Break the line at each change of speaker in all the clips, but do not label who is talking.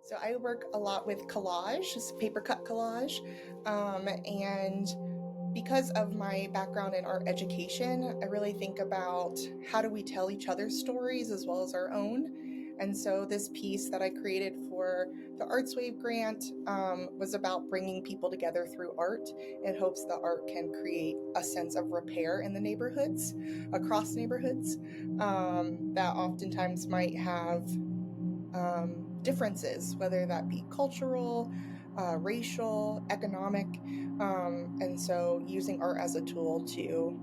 So I work a lot with collage, just paper cut collage, and because of my background in art education, I really think about how do we tell each other's stories as well as our own. And so this piece that I created for the ArtsWave grant was about bringing people together through art in hopes that art can create a sense of repair in the neighborhoods, across neighborhoods, that oftentimes might have differences, whether that be cultural, racial, economic, and so using art as a tool to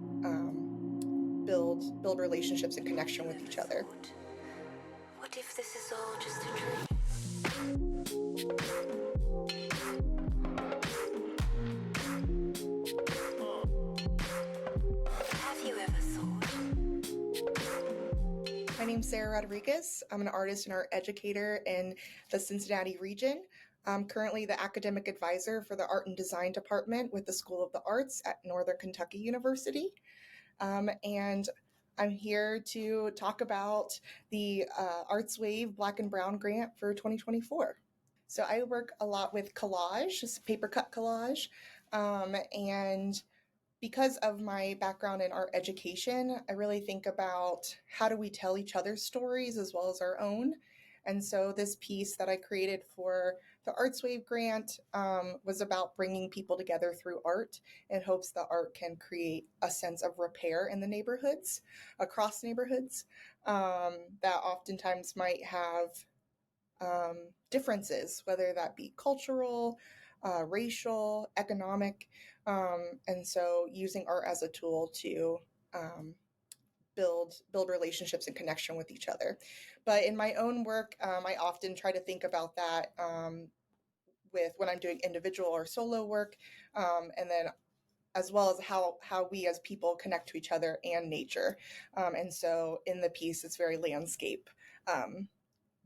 build relationships and connection with each other.
What if this is all just a dream? Have you ever thought?
My name's Sarah Rodriguez. I'm an artist and art educator in the Cincinnati region. I'm currently the academic advisor for the Art and Design Department with the School of the Arts at Northern Kentucky University. And I'm here to talk about the ArtsWave Black and Brown grant for 2024. So I work a lot with collage, just paper cut collage, and because of my background in art education, I really think about how do we tell each other's stories as well as our own. And so this piece that I created for the ArtsWave grant was about bringing people together through art in hopes that art can create a sense of repair in the neighborhoods, across neighborhoods, that oftentimes might have differences, whether that be cultural, racial, economic, and so using art as a tool to build relationships and connection with each other. But in my own work, I often try to think about that with when I'm doing individual or solo work, and then as well as how we as people connect to each other and nature. And so in the piece, it's very landscape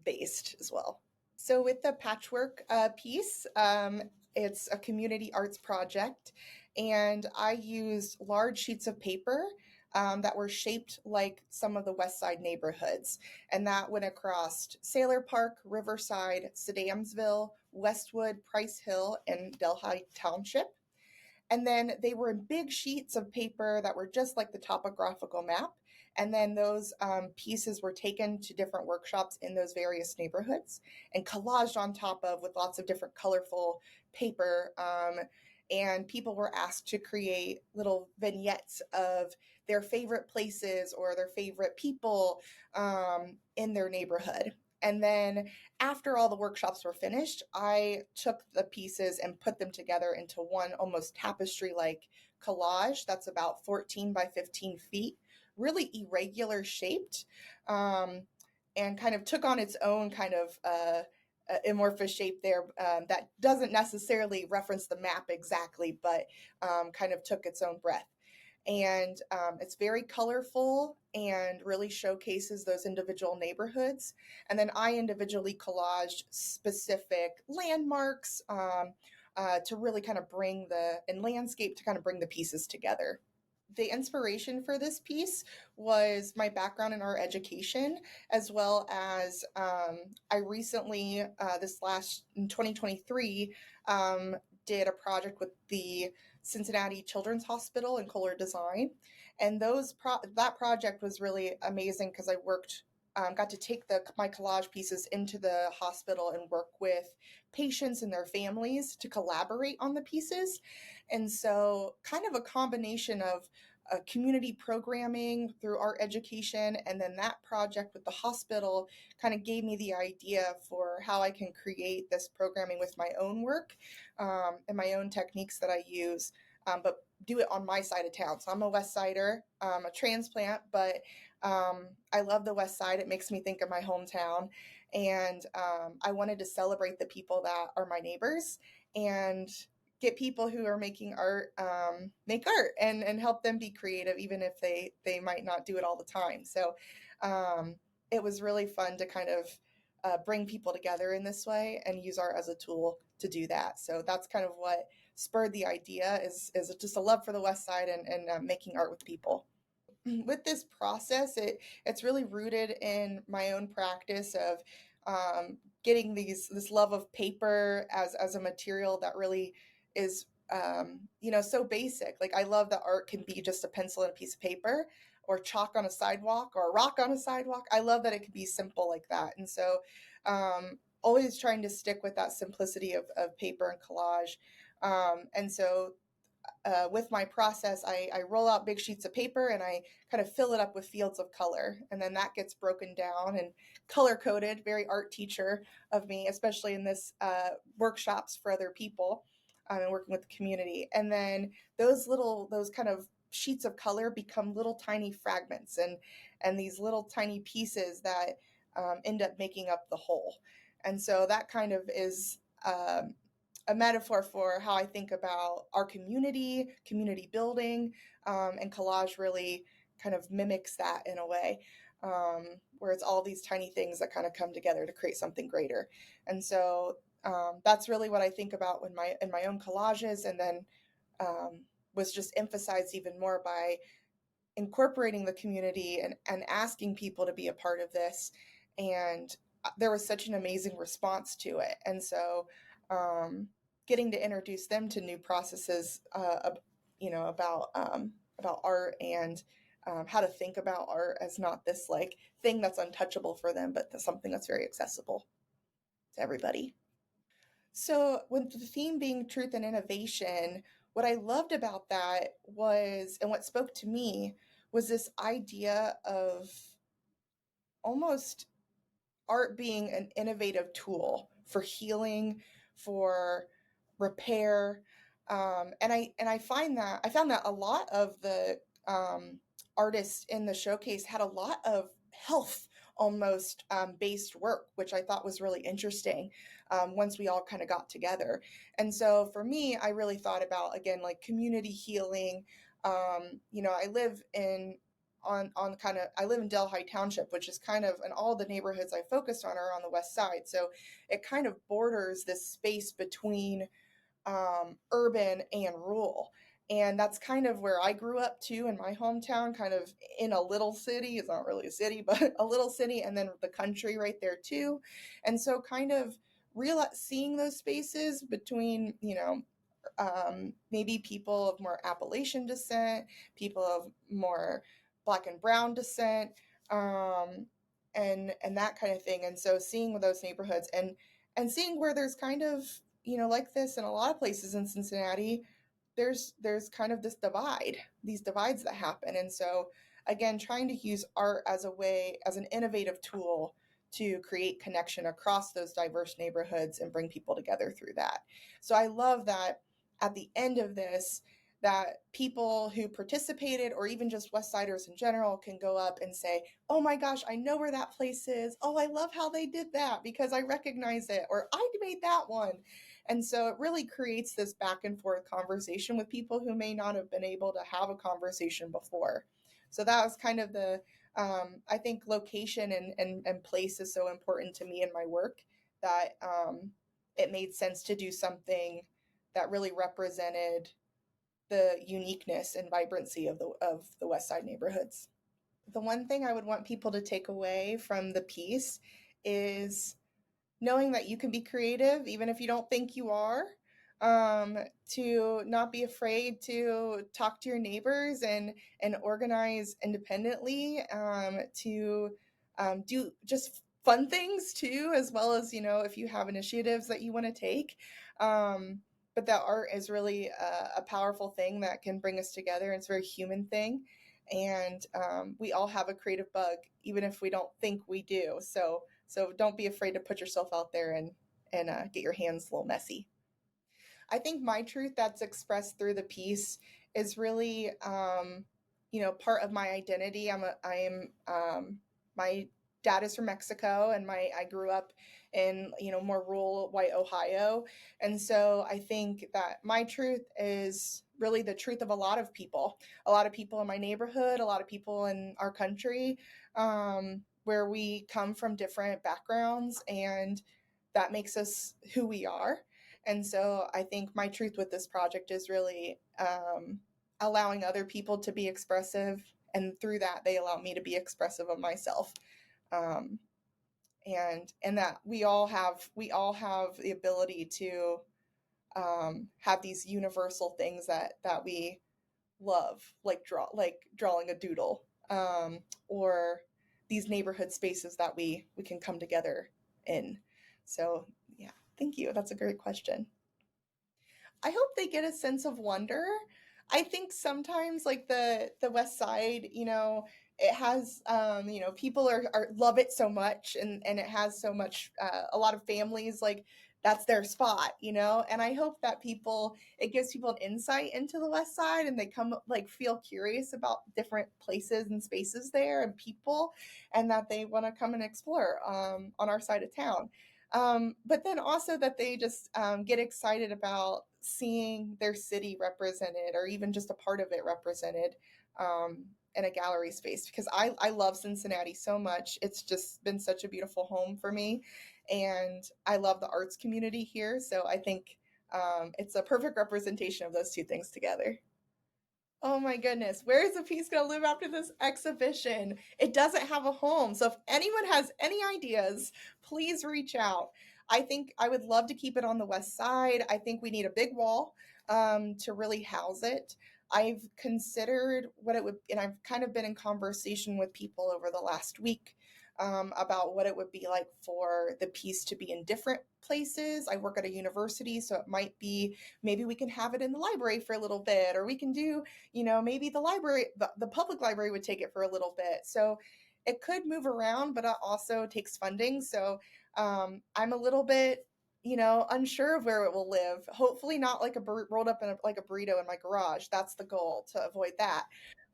based as well. So with the patchwork piece, it's a community arts project, and I used large sheets of paper that were shaped like some of the West Side neighborhoods, and that went across Sailor Park, Riverside, Sedamsville, Westwood, Price Hill, and Delhi Township. And then they were in big sheets of paper that were just like the topographical map. And then those pieces were taken to different workshops in those various neighborhoods and collaged on top of with lots of different colorful paper. And people were asked to create little vignettes of their favorite places or their favorite people in their neighborhood. And then after all the workshops were finished, I took the pieces and put them together into one almost tapestry-like collage that's about 14 by 15 feet, really irregular shaped, and kind of took on its own kind of amorphous shape there that doesn't necessarily reference the map exactly, but kind of took its own breath. And it's very colorful and really showcases those individual neighborhoods. And then I individually collaged specific landmarks to really kind of bring and landscape to kind of bring the pieces together. The inspiration for this piece was my background in art education, as well as I recently, in 2023, did a project with the Cincinnati Children's Hospital in Kohler Design, and that project was really amazing because I got to take my collage pieces into the hospital and work with patients and their families to collaborate on the pieces. And so kind of a combination of community programming through art education, and then that project with the hospital kind of gave me the idea for how I can create this programming with my own work and my own techniques that I use, but do it on my side of town. So I'm a West Sider, a transplant, but I love the West Side. It makes me think of my hometown. And I wanted to celebrate the people that are my neighbors and get people who are making art make art and help them be creative, even if they might not do it all the time. So it was really fun to kind of bring people together in this way and use art as a tool to do that. So that's kind of what spurred the idea is just a love for the West Side and making art with people. With this process, it's really rooted in my own practice of getting this love of paper as a material that really is so basic. Like I love that art can be just a pencil and a piece of paper, or chalk on a sidewalk, or a rock on a sidewalk. I love that it can be simple like that. And so always trying to stick with that simplicity of paper and collage. And so with my process, I roll out big sheets of paper and I kind of fill it up with fields of color. And then that gets broken down and color coded, very art teacher of me, especially in this workshops for other people and working with the community. And then those kind of sheets of color become little tiny fragments and these little tiny pieces that end up making up the whole. And so that kind of is a metaphor for how I think about our community building, and collage really kind of mimics that in a way, where it's all these tiny things that kind of come together to create something greater. And so that's really what I think about in my own collages, and then was just emphasized even more by incorporating the community and asking people to be a part of this. And there was such an amazing response to it. And so um, getting to introduce them to new processes, about art, and how to think about art as not this like thing that's untouchable for them, but something that's very accessible to everybody. So, with the theme being truth and innovation, what I loved about that was, and what spoke to me, was this idea of almost art being an innovative tool for healing, for repair, and I found that a lot of the artists in the showcase had a lot of health almost based work, which I thought was really interesting once we all kind of got together. And so for me, I really thought about again like community healing. I live in on kind of I live in Delhi Township, which is kind of, and all the neighborhoods I focused on are on the west side. So it kind of borders this space between urban and rural. And that's kind of where I grew up too, in my hometown, kind of in a little city. It's not really a city, but a little city, and then the country right there too. And so kind of seeing those spaces between, maybe people of more Appalachian descent, people of more Black and Brown descent, um, and that kind of thing. And so seeing those neighborhoods and seeing where there's kind of like this in a lot of places in Cincinnati, there's kind of these divides that happen. And so again, trying to use art as a way, as an innovative tool to create connection across those diverse neighborhoods and bring people together through that. So I love that at the end of this, that people who participated, or even just West Siders in general, can go up and say, oh my gosh, I know where that place is. Oh, I love how they did that because I recognize it, or I made that one. And so it really creates this back and forth conversation with people who may not have been able to have a conversation before. So that was kind of I think location and place is so important to me in my work, that it made sense to do something that really represented the uniqueness and vibrancy of the West Side neighborhoods. The one thing I would want people to take away from the piece is knowing that you can be creative even if you don't think you are, to not be afraid to talk to your neighbors and organize independently, to do just fun things too, as well as if you have initiatives that you want to take. But that art is really a powerful thing that can bring us together. It's a very human thing, and we all have a creative bug even if we don't think we do. So don't be afraid to put yourself out there and get your hands a little messy. I think my truth that's expressed through the piece is really, part of my identity. My dad is from Mexico, and I grew up in, more rural white Ohio. And so I think that my truth is really the truth of a lot of people in my neighborhood, a lot of people in our country, where we come from different backgrounds, and that makes us who we are. And so I think my truth with this project is really allowing other people to be expressive. And through that, they allow me to be expressive of myself. Um, and that we all have the ability to have these universal things that we love, like drawing a doodle, or these neighborhood spaces that we can come together in. So yeah, thank you. That's a great question. I hope they get a sense of wonder. I think sometimes like the West Side, it has people are love it so much, and it has so much a lot of families like that's their spot, and I hope that people it gives people an insight into the West Side, and they come like feel curious about different places and spaces there and people, and that they want to come and explore on our side of town. But then also that they just get excited about seeing their city represented, or even just a part of it represented um, in a gallery space, because I love Cincinnati so much. It's just been such a beautiful home for me. And I love the arts community here. So I think it's a perfect representation of those two things together. Oh my goodness. Where is the piece going to live after this exhibition? It doesn't have a home. So if anyone has any ideas, please reach out. I think I would love to keep it on the west side. I think we need a big wall to really house it. I've considered what it would, and I've kind of been in conversation with people over the last week about what it would be like for the piece to be in different places. I work at a university, so it might be maybe we can have it in the library for a little bit, or we can do maybe the public library would take it for a little bit. So it could move around, but it also takes funding. So I'm a little bit, unsure of where it will live. Hopefully not like rolled up in like a burrito in my garage. That's the goal, to avoid that.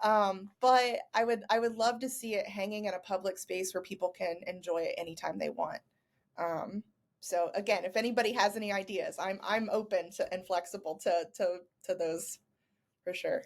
But I would love to see it hanging in a public space where people can enjoy it anytime they want. Um, so again, if anybody has any ideas, I'm open to and flexible to those for sure.